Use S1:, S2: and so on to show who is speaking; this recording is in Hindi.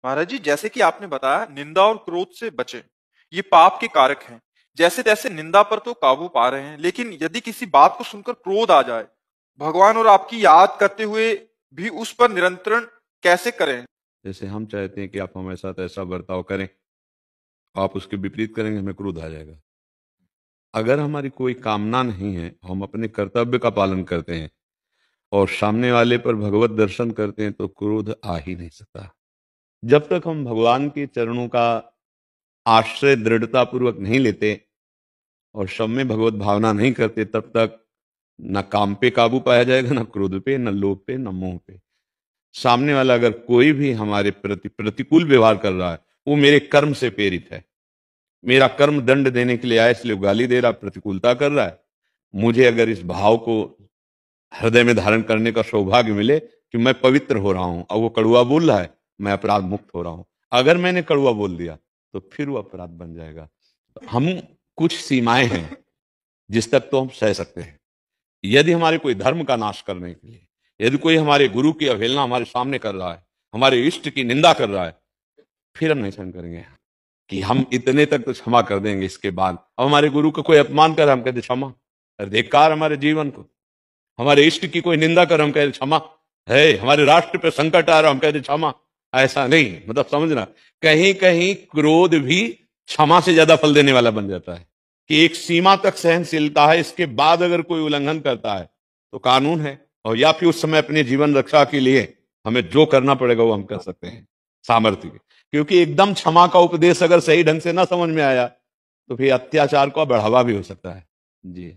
S1: महाराज जी, जैसे कि आपने बताया निंदा और क्रोध से बचें, ये पाप के कारक हैं। जैसे तैसे निंदा पर तो काबू पा रहे हैं, लेकिन यदि किसी बात को सुनकर क्रोध आ जाए, भगवान और आपकी याद करते हुए भी उस पर नियंत्रण कैसे करें?
S2: जैसे हम चाहते हैं कि आप हमारे साथ ऐसा बर्ताव करें, आप उसके विपरीत करेंगे, हमें क्रोध आ जाएगा। अगर हमारी कोई कामना नहीं है, हम अपने कर्तव्य का पालन करते हैं और सामने वाले पर भगवत दर्शन करते हैं, तो क्रोध आ ही नहीं सकता। जब तक हम भगवान के चरणों का आश्रय दृढ़ता पूर्वक नहीं लेते और सब में भगवत भावना नहीं करते, तब तक न काम पे काबू पाया जाएगा, न क्रोध पे, न लोभ पे, न मोह पे। सामने वाला अगर कोई भी हमारे प्रति प्रतिकूल व्यवहार कर रहा है, वो मेरे कर्म से प्रेरित है। मेरा कर्म दंड देने के लिए आया, इसलिए वो गाली दे रहा, प्रतिकूलता कर रहा है। मुझे अगर इस भाव को हृदय में धारण करने का सौभाग्य मिले कि मैं पवित्र हो रहा हूं और वो कड़ुआ बोल रहा है, मैं अपराध मुक्त हो रहा हूं। अगर मैंने कड़ुआ बोल दिया तो फिर वो अपराध बन जाएगा। हम कुछ सीमाएं हैं जिस तक तो हम सह सकते हैं। यदि हमारे कोई धर्म का नाश करने के लिए, यदि कोई हमारे गुरु की अवहेलना हमारे सामने कर रहा है, हमारे इष्ट की निंदा कर रहा है, फिर हम नहीं सहन करेंगे कि हम इतने तक तो क्षमा कर देंगे। इसके बाद अब हमारे गुरु का कोई अपमान कर, हम कहते क्षमा। अरे धिक्कार हमारे जीवन को। हमारे इष्ट की कोई निंदा कर, हम कहते क्षमा है। हमारे राष्ट्र पे संकट आ रहा, हम कहते क्षमा। ऐसा नहीं, मतलब समझना, कहीं कहीं क्रोध भी क्षमा से ज्यादा फल देने वाला बन जाता है कि एक सीमा तक सहनशीलता है, इसके बाद अगर कोई उल्लंघन करता है तो कानून है, और या फिर उस समय अपने जीवन रक्षा के लिए हमें जो करना पड़ेगा वो हम कर सकते हैं सामर्थ्य के। क्योंकि एकदम क्षमा का उपदेश अगर सही ढंग से ना समझ में आया तो फिर अत्याचार का बढ़ावा भी हो सकता है। जी।